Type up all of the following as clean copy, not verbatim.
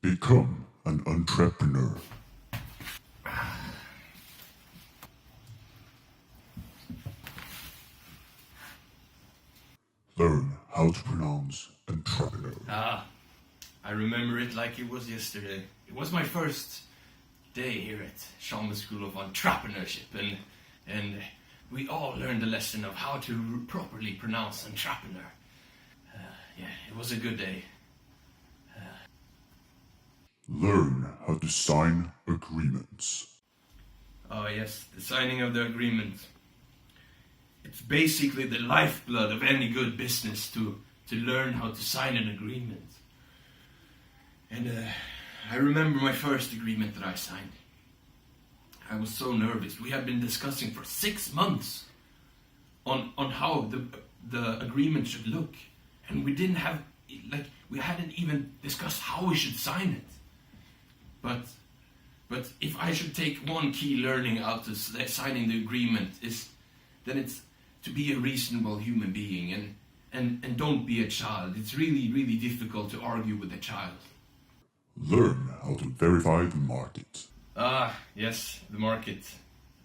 Become an entrepreneur. Learn how to pronounce entrepreneur. I remember it like it was yesterday. It was my first day here at Chalmers School of Entrepreneurship, and we all learned the lesson of how to properly pronounce entrepreneur. It was a good day. Learn how to sign agreements. Oh yes, the signing of the agreement. It's basically the lifeblood of any good business to learn how to sign an agreement. And I remember my first agreement that I signed. I was so nervous. We had been discussing for 6 months on how the agreement should look. And we didn't have, we hadn't even discussed how we should sign it. But if I should take one key learning out of signing the agreement, then it's to be a reasonable human being and don't be a child. It's really, really difficult to argue with a child. Learn how to verify the market. Yes, the market.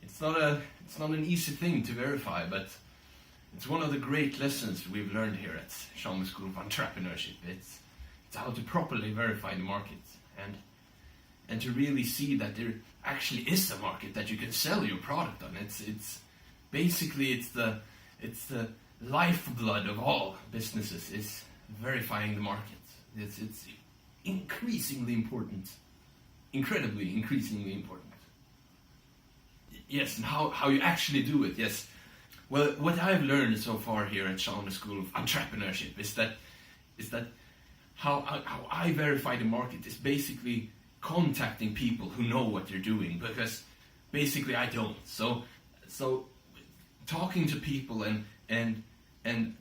It's not an easy thing to verify, but it's one of the great lessons we've learned here at Chalmers School of Entrepreneurship. It's how to properly verify the market and to really see that there actually is a market that you can sell your product on. It's basically it's the lifeblood of all businesses is verifying the market. It's increasingly important, incredibly increasingly important. Yes, and how you actually do it. Yes. Well, what I've learned so far here at Chalmers School of Entrepreneurship is that how I verify the market is basically contacting people who know what they're doing, because basically I don't. So talking to people and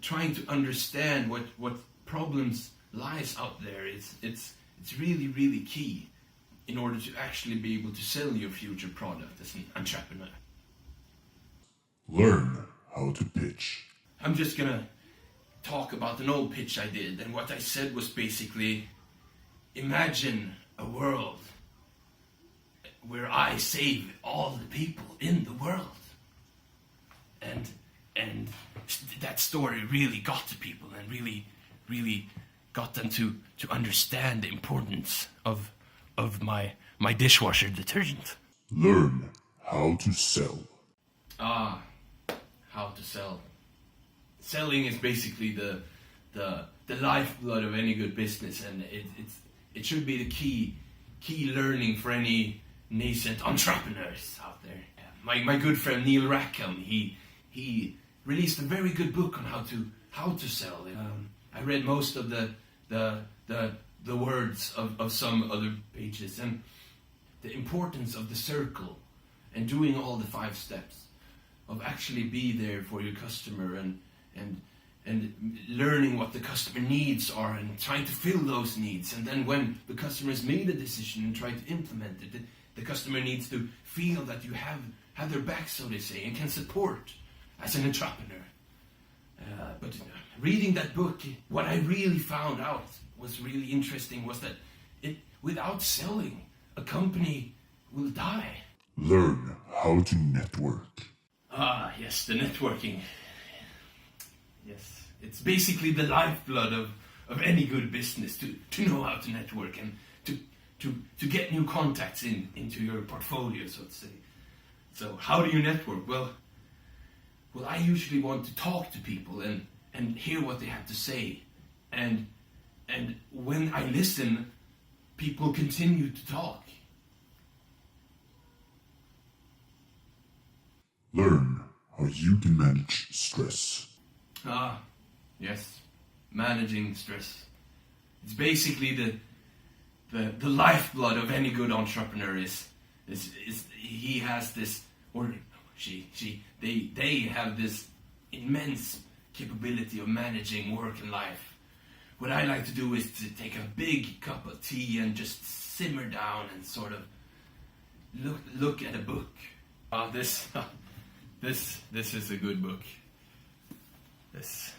trying to understand what problems lies out there, it's really, really key in order to actually be able to sell your future product as an entrepreneur. Learn how to pitch. I'm just gonna talk about an old pitch I did, and what I said was basically, imagine a world where I save all the people in the world. And that story really got to people and really, really got them to understand the importance of my dishwasher detergent. Learn how to sell. How to sell. Selling is basically the lifeblood of any good business, and it should be the key learning for any nascent entrepreneurs out there. My good friend Neil Rackham, he released a very good book on how to sell. I read most of the words of some other pages, and the importance of the circle and doing all the 5 steps of actually be there for your customer and learning what the customer needs are and trying to fill those needs. And then when the customer has made a decision and tried to implement it, the customer needs to feel that you have their back, so to say, and can support as an entrepreneur. But reading that book, what I really found out was really interesting was that without selling, a company will die. Learn how to network. Yes, the networking. Yes, it's basically the lifeblood of any good business to know how to network and to get new contacts into your portfolio, so to say. So how do you network? Well, I usually want to talk to people and hear what they have to say, and when I listen, people continue to talk. Learn how you can manage stress. Yes, managing stress. It's basically the lifeblood of any good entrepreneur is he has this, or they have this immense capability of managing work and life. What I like to do is to take a big cup of tea and just simmer down and sort of look at a book. This is a good book. This